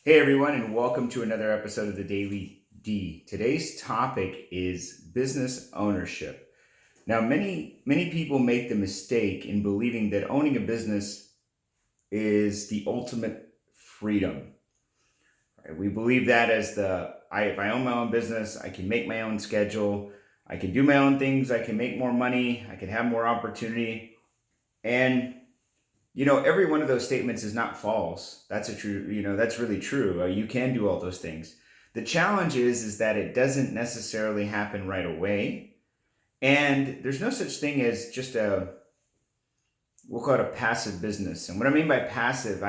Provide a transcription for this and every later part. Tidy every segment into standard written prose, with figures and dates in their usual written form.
Hey everyone, and welcome to another episode of the Daily D. Today's topic is business ownership. Now, many people make the mistake in believing that owning a business is the ultimate freedom. Right? We believe that as if I own my own business, I can make my own schedule, I can do my own things, I can make more money, I can have more opportunity, and every one of those statements is not false. That's really true. You can do all those things. The challenge is that it doesn't necessarily happen right away. And there's no such thing as just we'll call it a passive business. And what I mean by passive,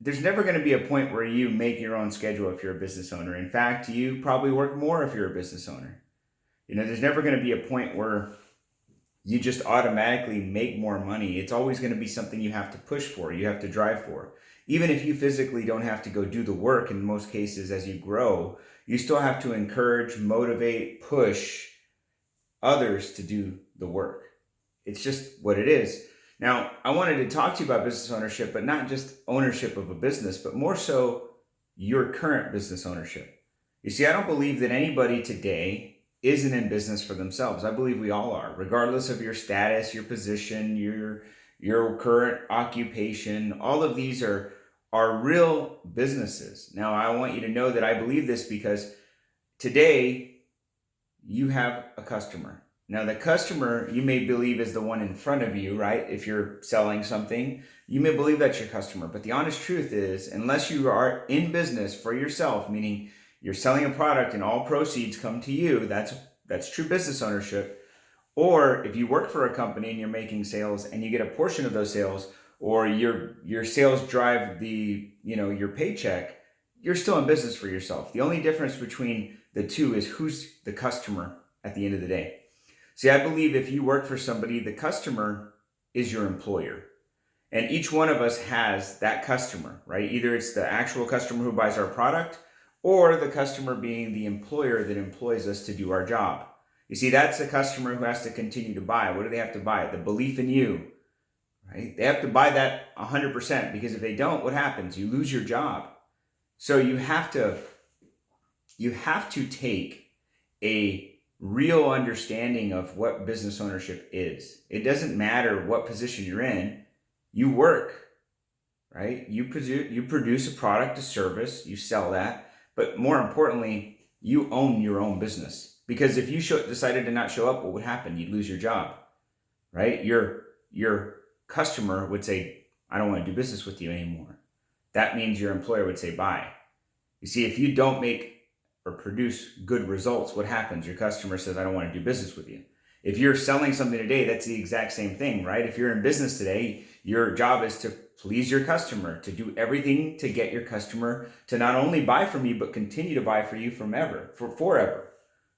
there's never going to be a point where you make your own schedule if you're a business owner. In fact, you probably work more if you're a business owner. There's never going to be a point where you just automatically make more money. It's always going to be something you have to push for, you have to drive for. Even if you physically don't have to go do the work, in most cases, as you grow, you still have to encourage, motivate, push others to do the work. It's just what it is. Now, I wanted to talk to you about business ownership, but not just ownership of a business, but more so your current business ownership. You see, I don't believe that anybody today isn't in business for themselves. I believe we all are, regardless of your status, your position, your current occupation. All of these are real businesses. Now, I want you to know that I believe this because today you have a customer. Now, the customer you may believe is the one in front of you, right? If you're selling something, you may believe that's your customer. But the honest truth is, unless you are in business for yourself, meaning you're selling a product and all proceeds come to you, that's true business ownership. Or if you work for a company and you're making sales and you get a portion of those sales, or your sales drive your paycheck, you're still in business for yourself. The only difference between the two is who's the customer at the end of the day. See, I believe if you work for somebody, the customer is your employer. And each one of us has that customer, right? Either it's the actual customer who buys our product, or the customer being the employer that employs us to do our job. You see, that's the customer who has to continue to buy. What do they have to buy? The belief in you, right? They have to buy that 100%, because if they don't, what happens? You lose your job. So you have to take a real understanding of what business ownership is. It doesn't matter what position you're in. You work, right? You produce a product, a service, you sell that. But more importantly, you own your own business. Because if you decided to not show up, what would happen? You'd lose your job, right? Your customer would say, I don't want to do business with you anymore. That means your employer would say, bye. You see, if you don't make or produce good results, what happens? Your customer says, I don't want to do business with you. If you're selling something today, that's the exact same thing, right? If you're in business today, your job is to please your customer, to do everything to get your customer to not only buy from you, but continue to buy for you forever.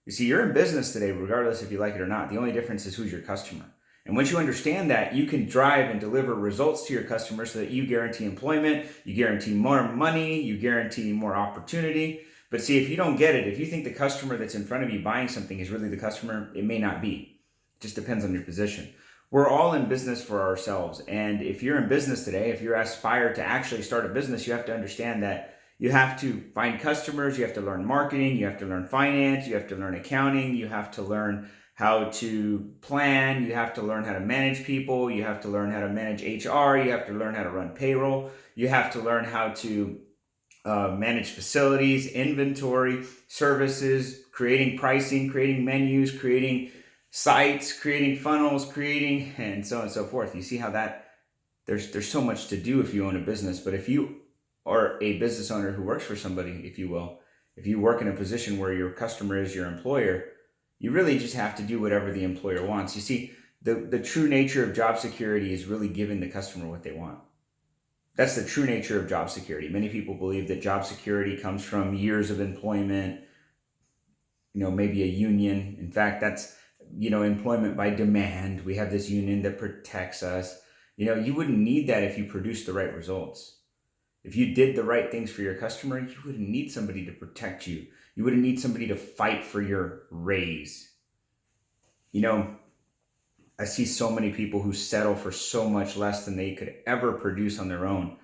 You see, you're in business today, regardless if you like it or not. The only difference is who's your customer. And once you understand that, you can drive and deliver results to your customers so that you guarantee employment, you guarantee more money, you guarantee more opportunity. But see, if you don't get it, if you think the customer that's in front of you buying something is really the customer, it may not be. It just depends on your position. We're all in business for ourselves. And if you're in business today, if you're aspired to actually start a business, you have to understand that you have to find customers, you have to learn marketing, you have to learn finance, you have to learn accounting, you have to learn how to plan, you have to learn how to manage people, you have to learn how to manage HR, you have to learn how to run payroll, you have to learn how to manage facilities, inventory, services, creating pricing, creating menus, creating sites, creating funnels, creating, and so on and so forth. You see how there's so much to do if you own a business. But if you are a business owner who works for somebody, if you will, if you work in a position where your customer is your employer, you really just have to do whatever the employer wants. You see, the true nature of job security is really giving the customer what they want. That's the true nature of job security. Many people believe that job security comes from years of employment, maybe a union. In fact, that's, employment by demand. We have this union that protects us. You wouldn't need that if you produced the right results. If you did the right things for your customer, you wouldn't need somebody to protect you. You wouldn't need somebody to fight for your raise. I see so many people who settle for so much less than they could ever produce on their own.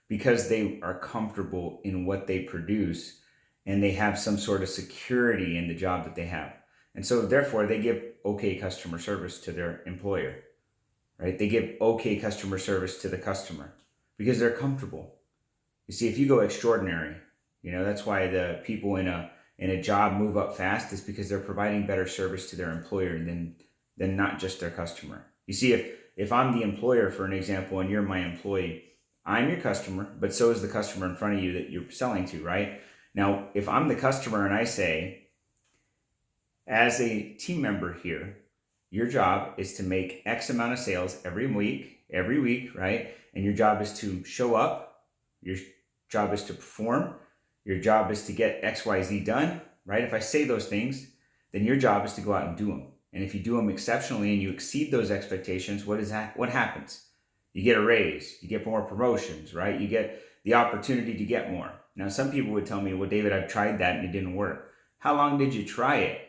because they are comfortable in what they produce and they have some sort of security in the job that they have. And so therefore they give okay customer service to their employer, right? They give okay customer service to the customer because they're comfortable. You see, if you go extraordinary, that's why the people in a job move up fast, is because they're providing better service to their employer than not just their customer. You see, if I'm the employer, for an example, and you're my employee, I'm your customer, but so is the customer in front of you that you're selling to, right? Now, if I'm the customer and I say, as a team member here, your job is to make X amount of sales every week, right? And your job is to show up, your job is to perform, your job is to get XYZ done, right? If I say those things, then your job is to go out and do them. And if you do them exceptionally and you exceed those expectations, what happens? You get a raise, you get more promotions, right? You get the opportunity to get more. Now, some people would tell me, well, David, I've tried that and it didn't work. How long did you try it?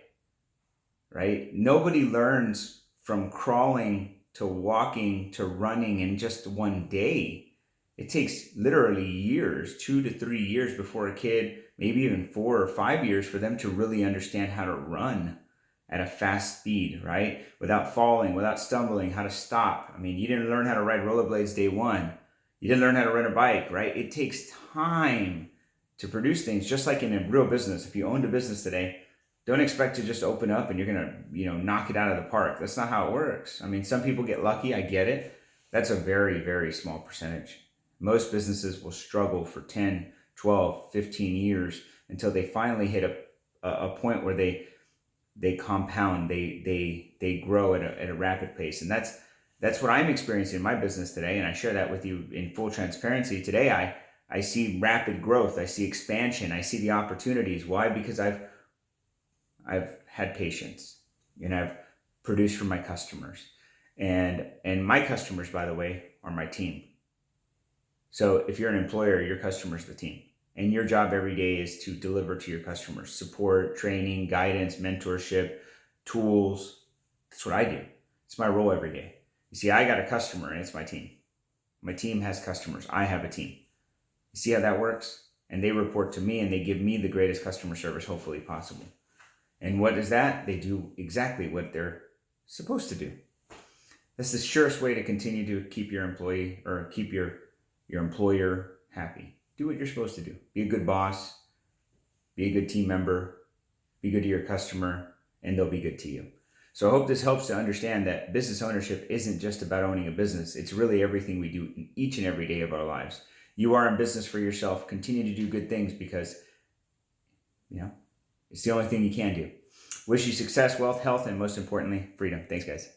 Right? Nobody learns from crawling to walking to running in just one day. It takes literally years, 2 to 3 years before a kid, maybe even 4 or 5 years, for them to really understand how to run at a fast speed, right? Without falling, without stumbling, how to stop. I mean, you didn't learn how to ride rollerblades day one. You didn't learn how to ride a bike, right? It takes time to produce things, just like in a real business. If you owned a business today, don't expect to just open up and you're going to, knock it out of the park. That's not how it works. I mean, some people get lucky. I get it. That's a very, very small percentage. Most businesses will struggle for 10, 12, 15 years until they finally hit a point where they compound, they grow at a rapid pace. And that's what I'm experiencing in my business today. And I share that with you in full transparency. Today, I see rapid growth. I see expansion. I see the opportunities. Why? Because I've had patience and I've produced for my customers. And my customers, by the way, are my team. So if you're an employer, your customer's the team. And your job every day is to deliver to your customers support, training, guidance, mentorship, tools. That's what I do. It's my role every day. You see, I got a customer and it's my team. My team has customers. I have a team. You see how that works? And they report to me and they give me the greatest customer service hopefully possible. And what is that? They do exactly what they're supposed to do. That's the surest way to continue to keep your employee or keep your employer happy. Do what you're supposed to do. Be a good boss, be a good team member, be good to your customer, and they'll be good to you. So I hope this helps to understand that business ownership isn't just about owning a business. It's really everything we do in each and every day of our lives. You are in business for yourself. Continue to do good things because, it's the only thing you can do. Wish you success, wealth, health, and most importantly, freedom. Thanks, guys.